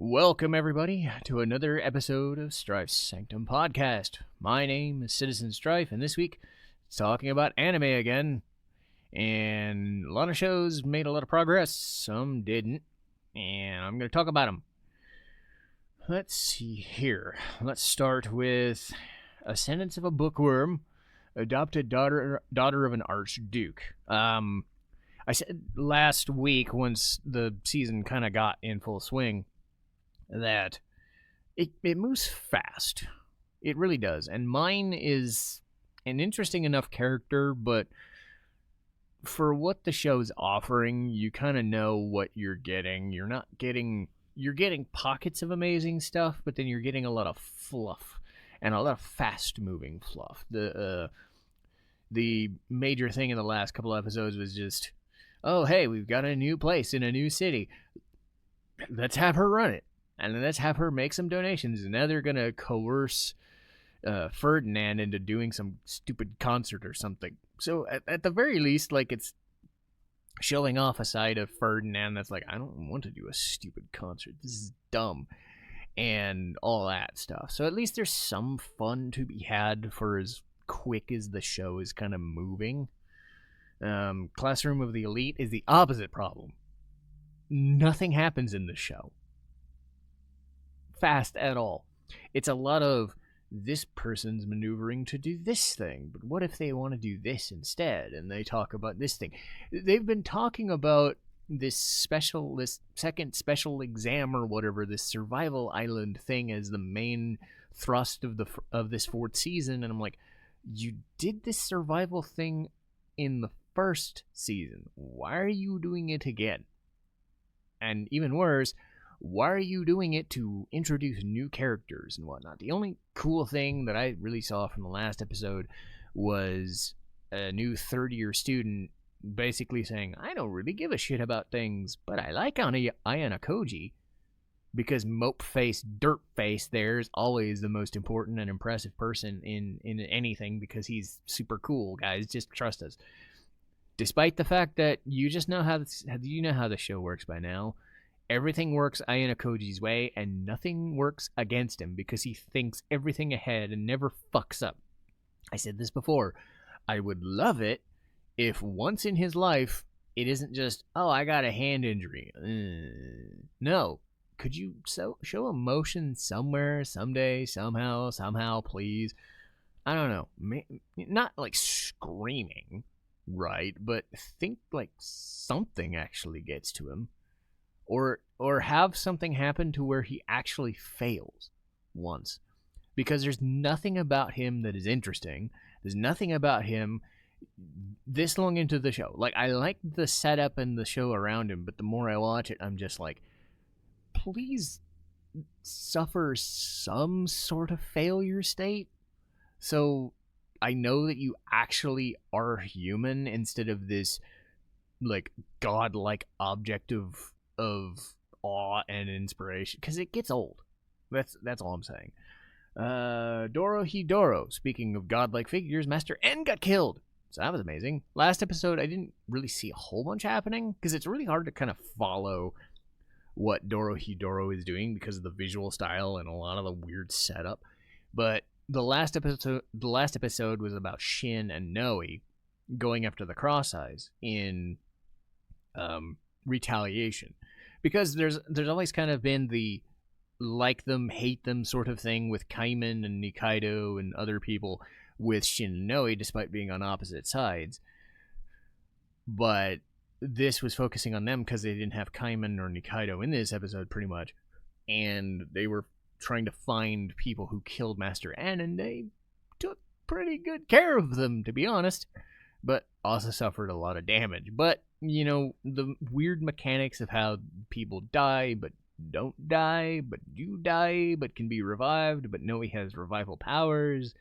Welcome, everybody, to another episode of Strife's Sanctum podcast. My name is Citizen Strife, and this week, it's talking about anime again. And a lot of shows made a lot of progress, some didn't, and I'm going to talk about them. Let's see here. Let's start with Ascendance of a Bookworm, adopted daughter of an Archduke. I said last week, once the season kind of got in full swing, that it moves fast. It really does. And mine is an interesting enough character, but for what the show's offering, you kind of know what you're getting. You're getting pockets of amazing stuff, but then you're getting a lot of fluff and a lot of fast-moving fluff. The major thing in the last couple episodes was just, oh, hey, we've got a new place in a new city. Let's have her run it. And then let's have her make some donations. And now they're going to coerce Ferdinand into doing some stupid concert or something. So at the very least, like, it's showing off a side of Ferdinand that's like, I don't want to do a stupid concert. This is dumb. And all that stuff. So at least there's some fun to be had for as quick as the show is kind of moving. Classroom of the Elite is the opposite problem. Nothing happens in the show fast at all. It's a lot of this person's maneuvering to do this thing, but what if they want to do this instead? And they talk about this thing. They've been talking about this second special exam or whatever, this survival island thing as the main thrust of this fourth season, and I'm like, you did this survival thing in the first season. Why are you doing it again? And even worse, why are you doing it to introduce new characters and whatnot? The only cool thing that I really saw from the last episode was a new third-year student basically saying, I don't really give a shit about things, but I like Ayana Koji, because mope-face, dirt-face there is always the most important and impressive person in anything, because he's super cool, guys. Just trust us. Despite the fact that you know how the show works by now. Everything works Ayana Koji's way, and nothing works against him because he thinks everything ahead and never fucks up. I said this before. I would love it if once in his life, it isn't just, oh, I got a hand injury. No. Could you show emotion somewhere, someday, somehow, please? I don't know. Not like screaming, right? But think like something actually gets to him. Or have something happen to where he actually fails once. Because there's nothing about him that is interesting. There's nothing about him this long into the show. Like, I like the setup and the show around him, but the more I watch it, I'm just like, please suffer some sort of failure state. So I know that you actually are human instead of this, like, godlike object of awe and inspiration, because it gets old. That's all I'm saying. Dorohedoro, speaking of godlike figures, Master N got killed, so that was amazing. Last episode I didn't really see a whole bunch happening, because it's really hard to kind of follow what Dorohedoro is doing because of the visual style and a lot of the weird setup. But the last episode was about Shin and Noe going after the Cross Eyes in retaliation, because there's always kind of been the like them, hate them sort of thing with Kaiman and Nikaido and other people with Shin and Noe, despite being on opposite sides. But this was focusing on them because they didn't have Kaiman or Nikaido in this episode, pretty much, and they were trying to find people who killed Master N, and they took pretty good care of them, to be honest, but also suffered a lot of damage. But you know, the weird mechanics of how people die, but don't die, but do die, but can be revived, but Noe has revival powers,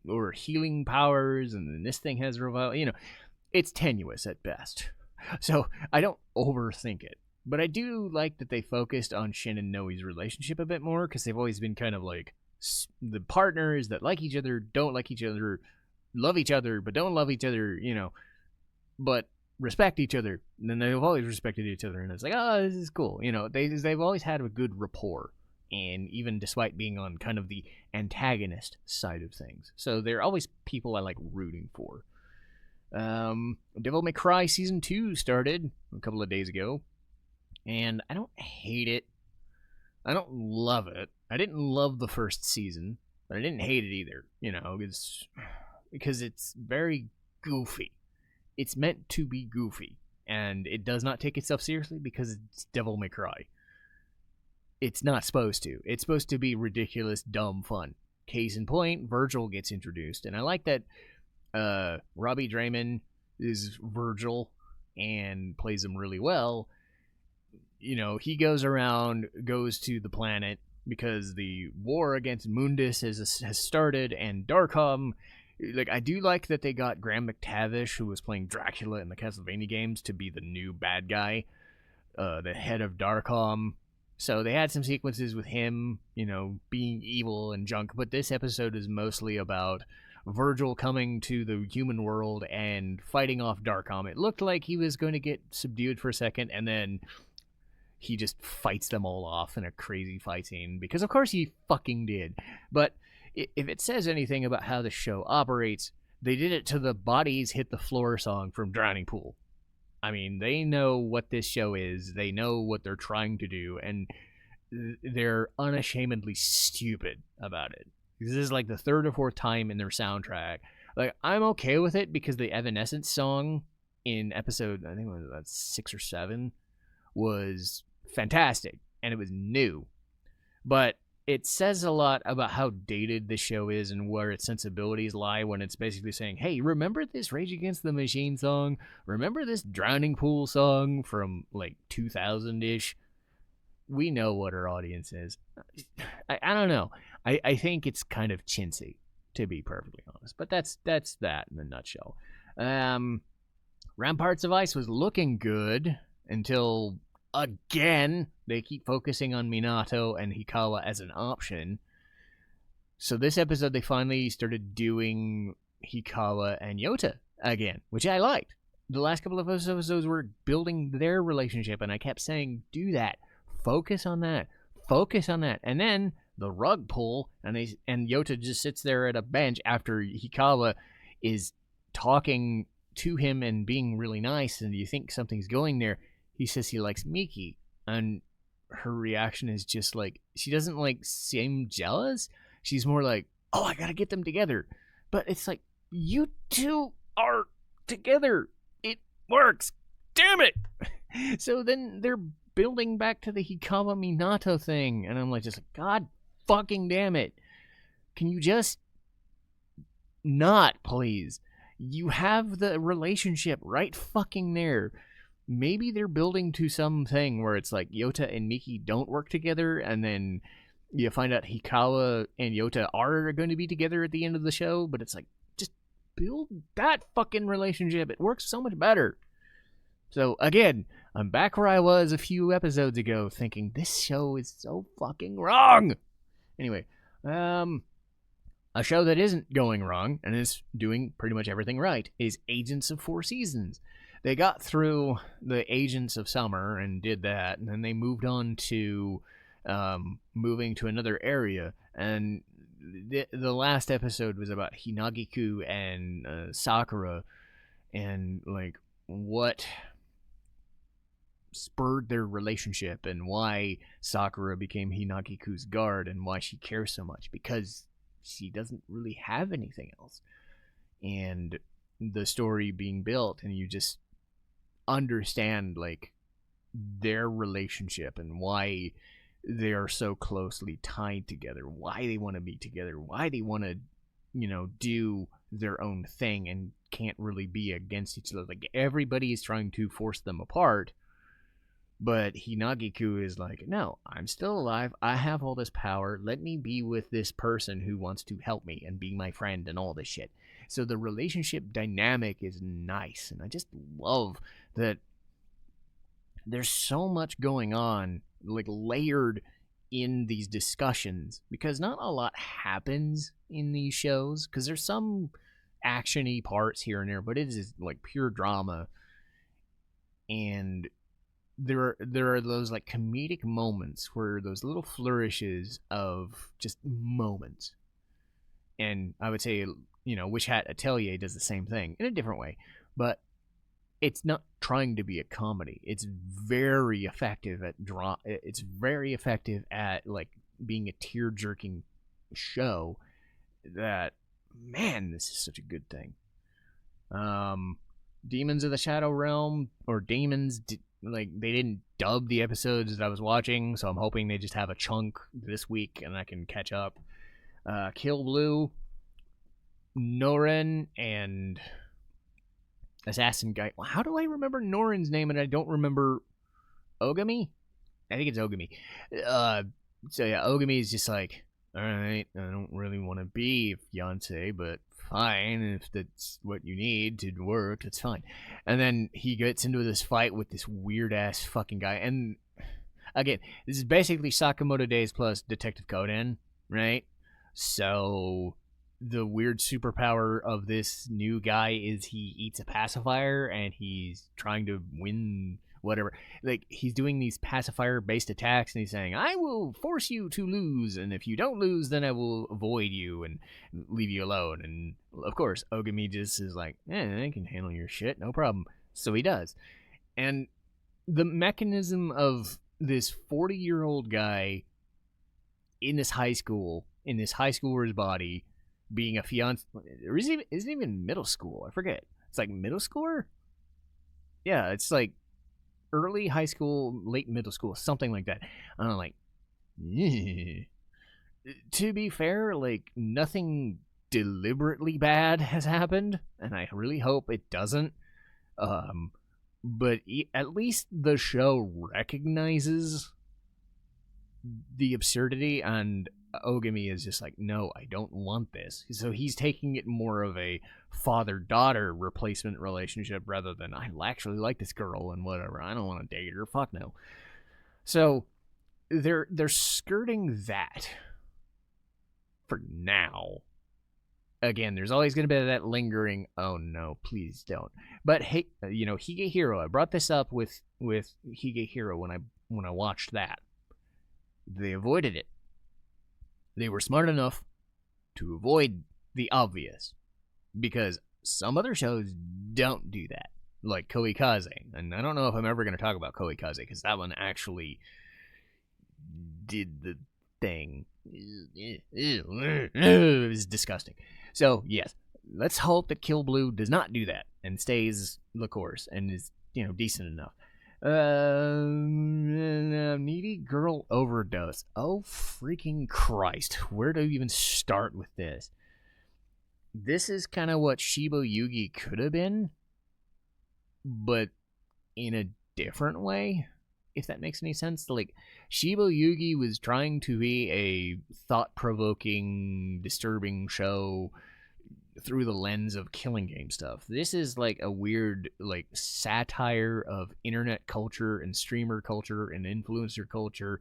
or healing powers, and then this thing has revival, you know, it's tenuous at best. So I don't overthink it. But I do like that they focused on Shin and Noe's relationship a bit more, because they've always been kind of like the partners that like each other, don't like each other, love each other, but don't love each other, you know. But respect each other, and then they've always respected each other, and it's like, oh, this is cool. They've always had a good rapport, and even despite being on kind of the antagonist side of things, so they're always people I like rooting for. Devil May Cry Season 2 started a couple of days ago, and I don't hate it. I don't love it. I didn't love the first season, but I didn't hate it either. Because it's very goofy. It's meant to be goofy, and it does not take itself seriously because it's Devil May Cry. It's not supposed to. It's supposed to be ridiculous, dumb fun. Case in point, Virgil gets introduced, and I like that Robbie Draymond is Virgil and plays him really well. He goes to the planet because the war against Mundus has started, and Darkholm, I do like that they got Graham McTavish, who was playing Dracula in the Castlevania games, to be the new bad guy, the head of Darkholm. So they had some sequences with him, being evil and junk, but this episode is mostly about Virgil coming to the human world and fighting off Darkholm. It looked like he was going to get subdued for a second, and then he just fights them all off in a crazy fight scene, because of course he fucking did. But if it says anything about how the show operates, they did it to the Bodies Hit the Floor song from Drowning Pool. I mean, they know what this show is, they know what they're trying to do, and they're unashamedly stupid about it. This is like the third or fourth time in their soundtrack. I'm okay with it because the Evanescence song in episode, I think it was about 6 or 7, was fantastic, and it was new. But it says a lot about how dated the show is and where its sensibilities lie when it's basically saying, hey, remember this Rage Against the Machine song? Remember this Drowning Pool song from 2000-ish? We know what our audience is. I don't know. I think it's kind of chintzy, to be perfectly honest. But that's that in a nutshell. Ramparts of Ice was looking good until, again, they keep focusing on Minato and Hikawa as an option. So this episode, they finally started doing Hikawa and Yota again, which I liked. The last couple of episodes were building their relationship, and I kept saying, do that. Focus on that. Focus on that. And then the rug pull, and Yota just sits there at a bench after Hikawa is talking to him and being really nice, and you think something's going there. He says he likes Miki, and her reaction is just she doesn't seem jealous. She's more like, oh, I gotta get them together. But it's you two are together. It works. Damn it. So then they're building back to the Hikawa Minato thing, and I'm God fucking damn it. Can you just not, please? You have the relationship right fucking there. Maybe they're building to something where it's Yota and Miki don't work together, and then you find out Hikawa and Yota are going to be together at the end of the show, but it's just build that fucking relationship. It works so much better. So, again, I'm back where I was a few episodes ago, thinking this show is so fucking wrong. Anyway, a show that isn't going wrong, and is doing pretty much everything right, is Agents of Four Seasons. They got through the Agents of Summer and did that, and then they moved on to moving to another area, and the last episode was about Hinagiku and Sakura, and what spurred their relationship, and why Sakura became Hinagiku's guard, and why she cares so much, because she doesn't really have anything else. And the story being built, and you just understand their relationship and why they are so closely tied together, why they want to be together, why they want to do their own thing and can't really be against each other. Everybody is trying to force them apart, but Hinagiku is no, I'm still alive, I have all this power, let me be with this person who wants to help me and be my friend and all this shit. So the relationship dynamic is nice, and I just love that there's so much going on, layered in these discussions, because not a lot happens in these shows, because there's some action-y parts here and there, but it is pure drama, and there are those like comedic moments where those little flourishes of just moments. And I would say, Wish Hat Atelier does the same thing in a different way, but it's not trying to be a comedy. It's very effective at It's very effective at like being a tear jerking show. That, man, this is such a good thing. Demons of the Shadow Realm, or Daemons, like, they didn't dub the episodes that I was watching, so I'm hoping they just have a chunk this week and I can catch up. Kill Blue, Norin, and Assassin Guy. How do I remember Norin's name and I don't remember Ogami? I think it's Ogami. So yeah, Ogami is just like, alright, I don't really want to be fiance, but fine, if that's what you need to work, that's fine. And then he gets into this fight with this weird-ass fucking guy, and again, this is basically Sakamoto Days plus Detective Conan, right? So the weird superpower of this new guy is he eats a pacifier, and he's trying to win whatever. Like, he's doing these pacifier-based attacks, and he's saying, I will force you to lose, and if you don't lose, then I will avoid you and leave you alone. And, of course, Ogami just is like, I can handle your shit, no problem. So he does. And the mechanism of this 40-year-old guy in this high schooler's body, being a fiance, or isn't even middle school, I forget. It's like middle schooler? Yeah, it's like early high school, late middle school, something like that. I'm like, to be fair, like, nothing deliberately bad has happened, and I really hope it doesn't. But at least the show recognizes the absurdity, and Ogami is just like, no, I don't want this. So he's taking it more of a father-daughter replacement relationship rather than, I actually like this girl and whatever, I don't want to date her, fuck no. So they're skirting that for now. Again, there's always going to be that lingering, oh no, please don't. But hey, Higehiro, I brought this up with Higehiro when I watched that. They avoided it. They were smart enough to avoid the obvious, because some other shows don't do that, like Koikaze. And I don't know if I'm ever going to talk about Koikaze, because that one actually did the thing. It was disgusting. So, yes, let's hope that Kill Blue does not do that and stays the course and is, decent enough. Needy Girl Overdose. Oh, freaking Christ. Where do you even start with this? This is kind of what Shibo Yugi could have been, but in a different way, if that makes any sense. Like, Shibo Yugi was trying to be a thought-provoking, disturbing show through the lens of killing game stuff. This is like a weird, like, satire of internet culture and streamer culture and influencer culture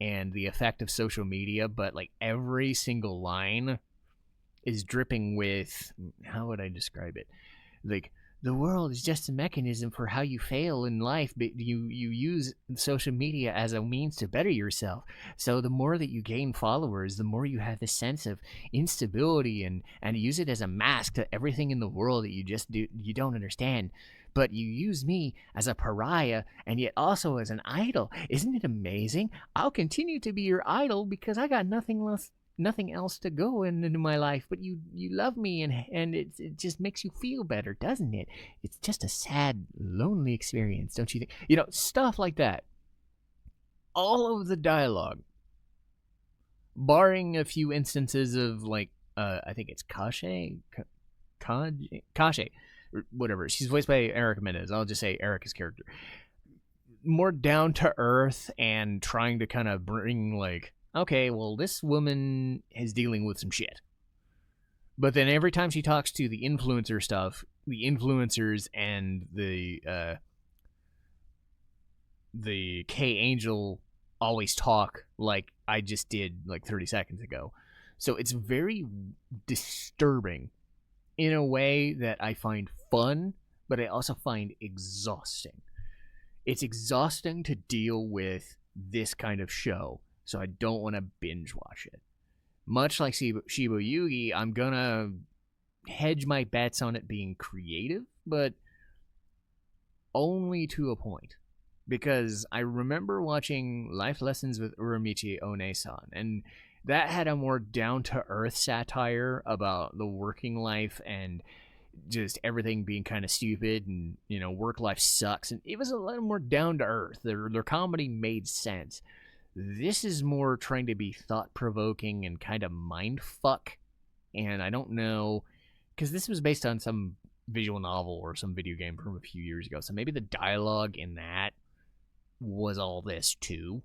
and the effect of social media, but like every single line is dripping with, how would I describe it? Like, the world is just a mechanism for how you fail in life, but you use social media as a means to better yourself. So the more that you gain followers, the more you have this sense of instability, and use it as a mask to everything in the world that you don't understand. But you use me as a pariah and yet also as an idol. Isn't it amazing? I'll continue to be your idol because I got nothing else to go into my life, but you love me, and it just makes you feel better, doesn't it? It's just a sad, lonely experience, don't you think? Stuff like that. All of the dialogue, barring a few instances of, like, I think it's Kashe, whatever. She's voiced by Erica Mendez. I'll just say Erica's character. More down to earth and trying to kind of bring, like, okay, well, this woman is dealing with some shit. But then every time she talks to the influencer stuff, the influencers and the K-Angel always talk like I just did like 30 seconds ago. So it's very disturbing in a way that I find fun, but I also find exhausting. It's exhausting to deal with this kind of show, so I don't want to binge watch it. Much like Shiba Yugi, I'm gonna hedge my bets on it being creative, but only to a point. Because I remember watching Life Lessons with Uramichi One-san, and that had a more down-to-earth satire about the working life and just everything being kind of stupid, and work life sucks, and it was a little more down-to-earth. Their comedy made sense. This is more trying to be thought-provoking and kind of mindfuck, and I don't know, because this was based on some visual novel or some video game from a few years ago, so maybe the dialogue in that was all this too.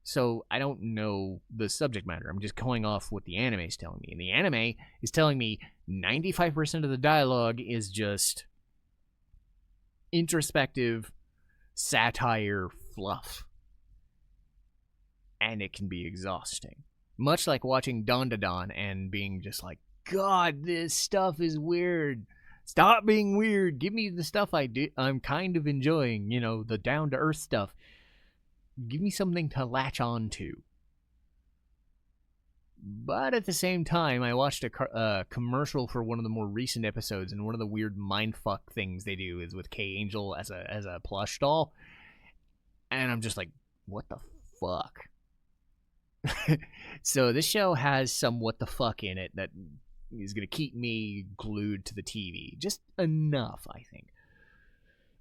So I don't know the subject matter. I'm just going off what the anime is telling me. And the anime is telling me 95% of the dialogue is just introspective satire fluff. And it can be exhausting. Much like watching Don and being just like, God, this stuff is weird. Stop being weird. Give me the stuff I'm kind of enjoying, the down-to-earth stuff. Give me something to latch on to. But at the same time, I watched a commercial for one of the more recent episodes, and one of the weird mindfuck things they do is with K-Angel as a plush doll. And I'm just like, what the fuck? So this show has some what the fuck in it that is going to keep me glued to the TV. Just enough, I think.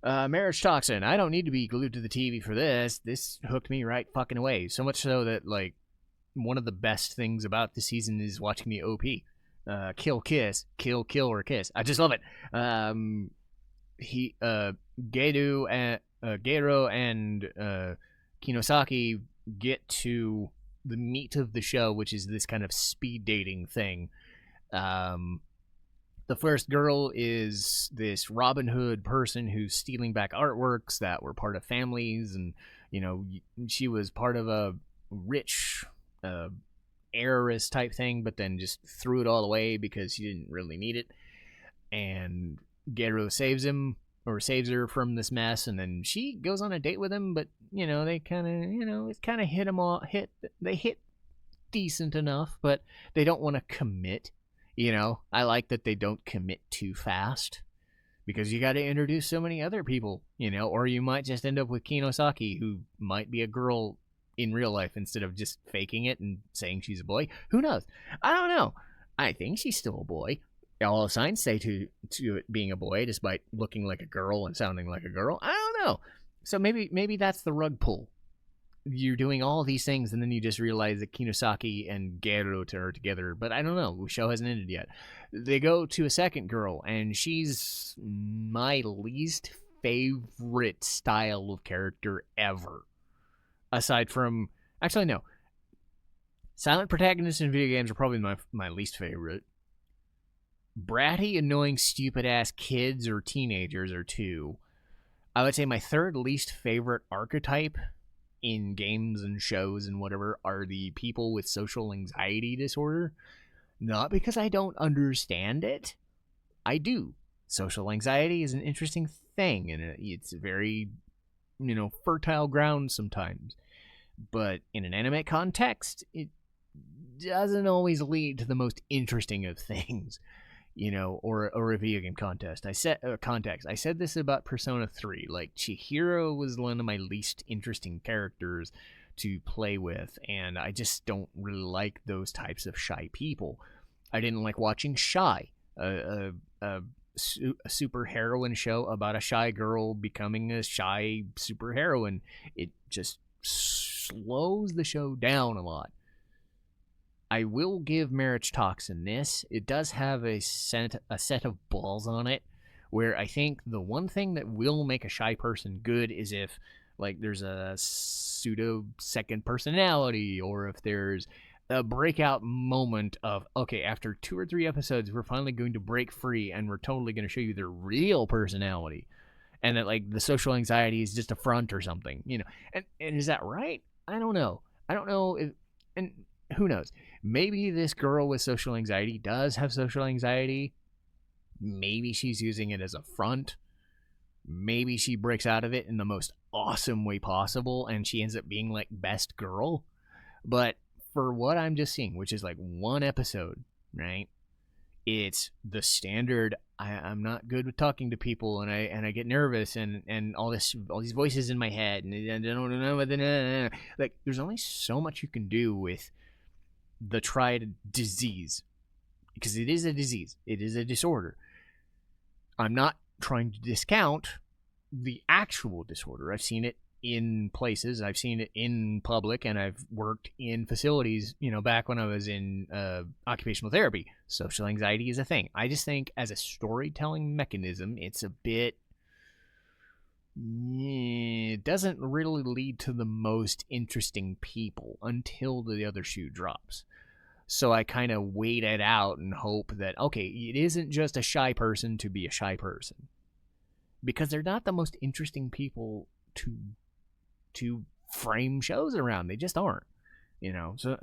Marriagetoxin. I don't need to be glued to the TV for this. This hooked me right fucking away. So much so that, like, one of the best things about the season is watching the OP. Kill, kiss. Kill, kill, or kiss. I just love it. Gero and Kinosaki get to the meat of the show, which is this kind of speed dating thing. The first girl is this Robin Hood person who's stealing back artworks that were part of families, and she was part of a rich heiress type thing, but then just threw it all away because she didn't really need it. And Gero saves her from this mess, and then she goes on a date with him, but they kind of it's kind of they hit decent enough, but they don't want to commit. I like that they don't commit too fast, because you got to introduce so many other people, or you might just end up with Kinosaki, who might be a girl in real life instead of just faking it and saying she's a boy. Who knows? I don't know. I think she's still a boy. All signs say to it being a boy, despite looking like a girl and sounding like a girl. I don't know. So maybe that's the rug pull. You're doing all these things, and then you just realize that Kinosaki and Gero are together. But I don't know. The show hasn't ended yet. They go to a second girl, and she's my least favorite style of character ever. Aside from... Actually, no. Silent protagonists in video games are probably my least favorite. Bratty, annoying, stupid-ass kids or teenagers are two. I would say my third least favorite archetype in games and shows and whatever are the people with social anxiety disorder. Not because I don't understand it. I do. Social anxiety is an interesting thing, and it's very, fertile ground sometimes. But in an anime context, it doesn't always lead to the most interesting of things. Or a video game context. I said this about Persona 3. Like, Chihiro was one of my least interesting characters to play with, and I just don't really like those types of shy people. I didn't like watching Shy, a superheroine show about a shy girl becoming a shy superheroine. It just slows the show down a lot. I will give Marriagetoxin this. It does have a set of balls on it, where I think the one thing that will make a shy person good is if, like, there's a pseudo second personality, or if there's a breakout moment of, okay, after 2 or 3 episodes, we're finally going to break free, and we're totally going to show you their real personality, and that, like, the social anxiety is just a front or something, And is that right? I don't know. And who knows? Maybe this girl with social anxiety does have social anxiety. Maybe she's using it as a front. Maybe she breaks out of it in the most awesome way possible, and she ends up being like best girl. But for what I'm just seeing, which is like one episode, right? It's the standard. I'm not good with talking to people, and I get nervous, and all these voices in my head, and I don't know. Like, there's only so much you can do with the tried disease, because it is a disease. It is a disorder. I'm not trying to discount the actual disorder. I've seen it in places. I've seen it in public, and I've worked in facilities, back when I was in occupational therapy. Social anxiety is a thing. I just think as a storytelling mechanism, it's a bit... It doesn't really lead to the most interesting people until the other shoe drops. So I kind of wait it out and hope that, okay, it isn't just a shy person to be a shy person. Because they're not the most interesting people to frame shows around. They just aren't,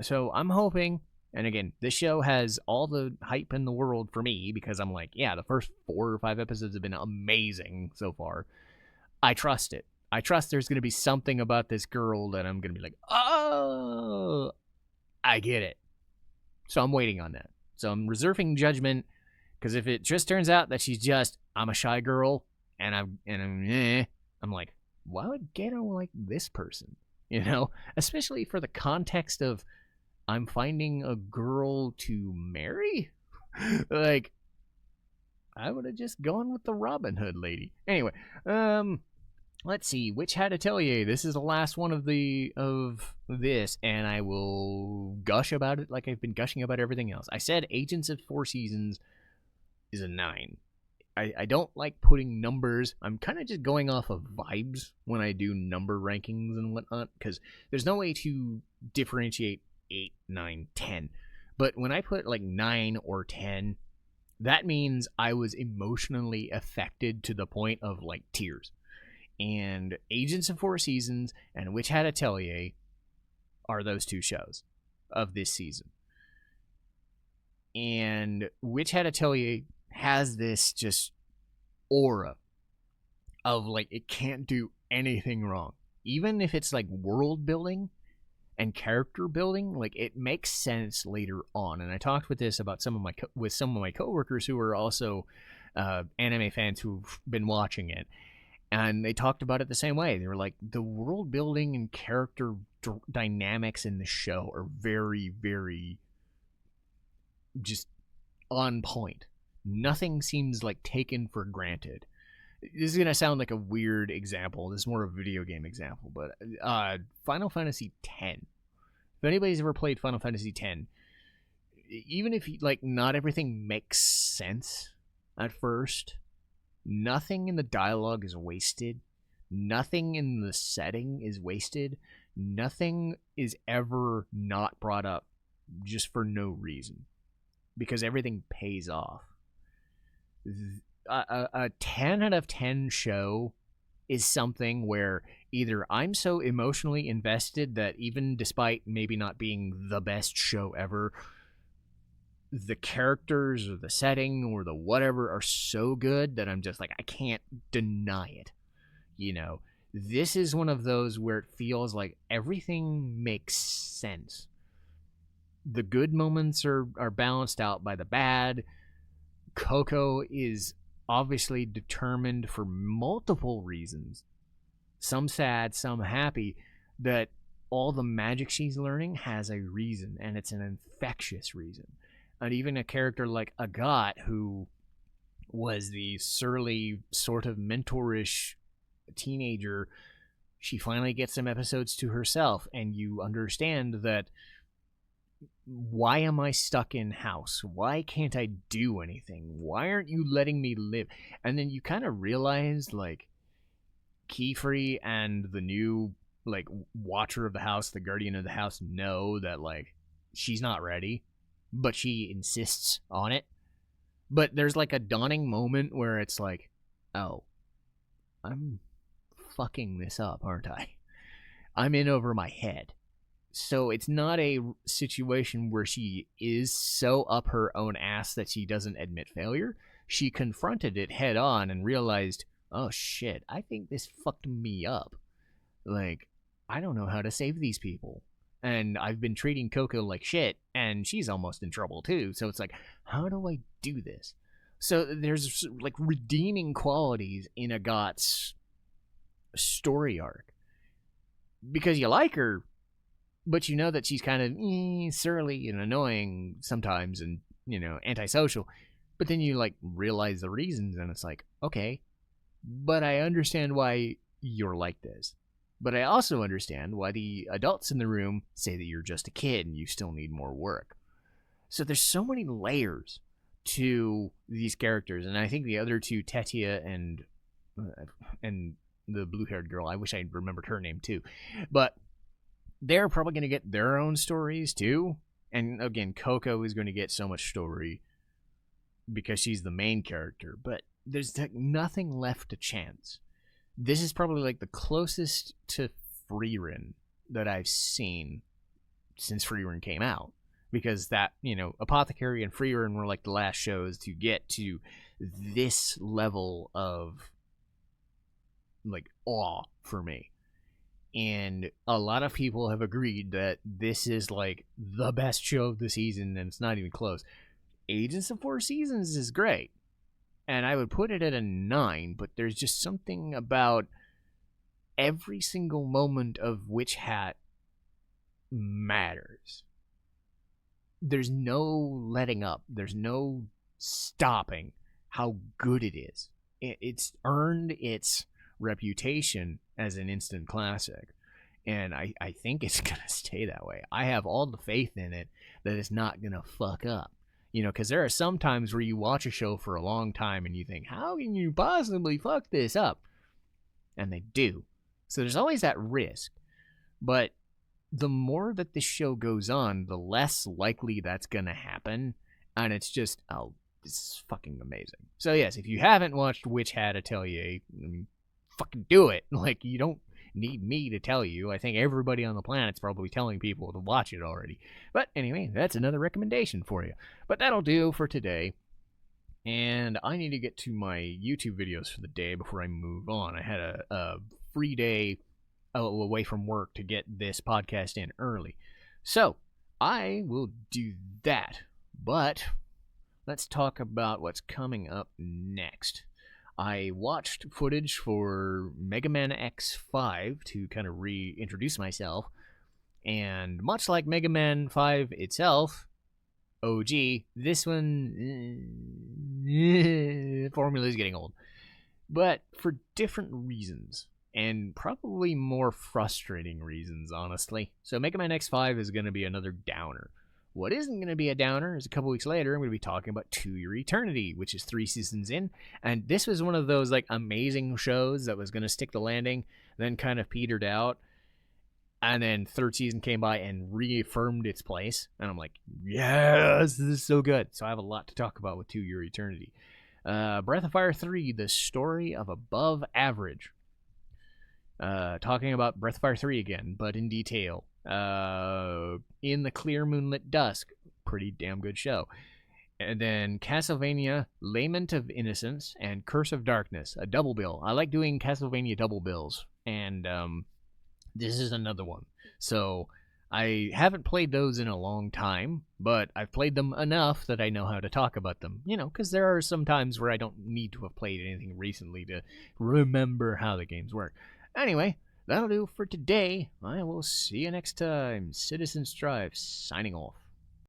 So I'm hoping, and again, this show has all the hype in the world for me, because I'm like, yeah, the first 4 or 5 episodes have been amazing so far. I trust it. I trust there's going to be something about this girl that I'm going to be like, oh, I get it. So I'm waiting on that. So I'm reserving judgment, because if it just turns out that she's just, I'm a shy girl, and I'm like, why would Gato like this person? Especially for the context of, I'm finding a girl to marry? Like, I would have just gone with the Robin Hood lady. Anyway, let's see, which Hat Atelier? This is the last one of this, and I will gush about it like I've been gushing about everything else. I said Agents of Four Seasons is a 9. I don't like putting numbers. I'm kind of just going off of vibes when I do number rankings and whatnot, because there's no way to differentiate 8, 9, 10. But when I put like 9 or 10, that means I was emotionally affected to the point of like tears. And Agents of Four Seasons and Witch Hat Atelier are those 2 shows of this season. And Witch Hat Atelier has this just aura of like, it can't do anything wrong. Even if it's like world building and character building, like, it makes sense later on. And I talked with this about some of my coworkers who are also anime fans who've been watching it, and they talked about it the same way. They were like, the world building and character dynamics in the show are very, very just on point. Nothing seems like taken for granted. This is going to sound like a weird example. This is more of a video game example, but Final Fantasy X. If anybody's ever played Final Fantasy X, even if like not everything makes sense at first, nothing in the dialogue is wasted. Nothing in the setting is wasted. Nothing is ever not brought up just for no reason, because everything pays off. A 10 out of 10 show is something where either I'm so emotionally invested that even despite maybe not being the best show ever, the characters or the setting or the whatever are so good that I'm just like, I can't deny it. This is one of those where it feels like everything makes sense. The good moments are balanced out by the bad. Coco is obviously determined for multiple reasons, some sad, some happy, that all the magic she's learning has a reason, and it's an infectious reason. And even a character like Agat, who was the surly, sort of mentorish teenager, she finally gets some episodes to herself, and you understand that, why am I stuck in house? Why can't I do anything? Why aren't you letting me live? And then you kind of realize, like, Keyfree and the new, like, watcher of the house, the guardian of the house, know that, like, she's not ready, but she insists on it. But there's, like, a dawning moment where it's like, oh, I'm fucking this up, aren't I? I'm in over my head. So it's not a situation where she is so up her own ass that she doesn't admit failure. She confronted it head on and realized, oh shit, I think this fucked me up. Like, I don't know how to save these people. And I've been treating Coco like shit, and she's almost in trouble too. So it's like, how do I do this? So there's like redeeming qualities in Agat's story arc. Because you like her, but you know that she's kind of surly and annoying sometimes and, antisocial. But then you like realize the reasons, and it's like, okay, but I understand why you're like this. But I also understand why the adults in the room say that you're just a kid and you still need more work. So there's so many layers to these characters, and I think the other two, Tetia and the blue-haired girl, I wish I remembered her name too, but they're probably going to get their own stories too. And again, Coco is going to get so much story because she's the main character, but there's nothing left to chance. This is probably like the closest to Freerun that I've seen since Freerun came out. Because that, Apothecary and Freerun were like the last shows to get to this level of like awe for me. And a lot of people have agreed that this is like the best show of the season, and it's not even close. Agents of Four Seasons is great, and I would put it at a 9, but there's just something about every single moment of Witch Hat matters. There's no letting up. There's no stopping how good it is. It's earned its reputation as an instant classic, and I think it's going to stay that way. I have all the faith in it that it's not going to fuck up. Because there are some times where you watch a show for a long time and you think, how can you possibly fuck this up? And they do. So there's always that risk. But the more that this show goes on, the less likely that's going to happen. And it's just, it's fucking amazing. So yes, if you haven't watched Witch Hat Atelier, fucking do it. Like, you don't need me to tell you. I think everybody on the planet's probably telling people to watch it already. But anyway, that's another recommendation for you. But that'll do for today. And I need to get to my YouTube videos for the day before I move on. I had a free day away from work to get this podcast in early. So I will do that. But let's talk about what's coming up next. I watched footage for Mega Man X5 to kind of reintroduce myself, and much like Mega Man 5 itself, OG, this one, formula is getting old, but for different reasons, and probably more frustrating reasons, honestly. So Mega Man X5 is going to be another downer. What isn't going to be a downer is a couple weeks later, I'm going to be talking about To Your Eternity, which is 3 seasons in. And this was one of those like amazing shows that was going to stick the landing, then kind of petered out. And then third season came by and reaffirmed its place. And I'm like, yes, this is so good. So I have a lot to talk about with To Your Eternity. Breath of Fire 3, The Story of Above Average. Talking about Breath of Fire 3 again, but in detail. In the Clear Moonlit Dusk, pretty damn good show. And then Castlevania, Lament of Innocence, and Curse of Darkness, a double bill. I like doing Castlevania double bills, and this is another one. So I haven't played those in a long time, but I've played them enough that I know how to talk about them. Because there are some times where I don't need to have played anything recently to remember how the games work. Anyway, that'll do for today. I will see you next time. Citizen Strife, signing off.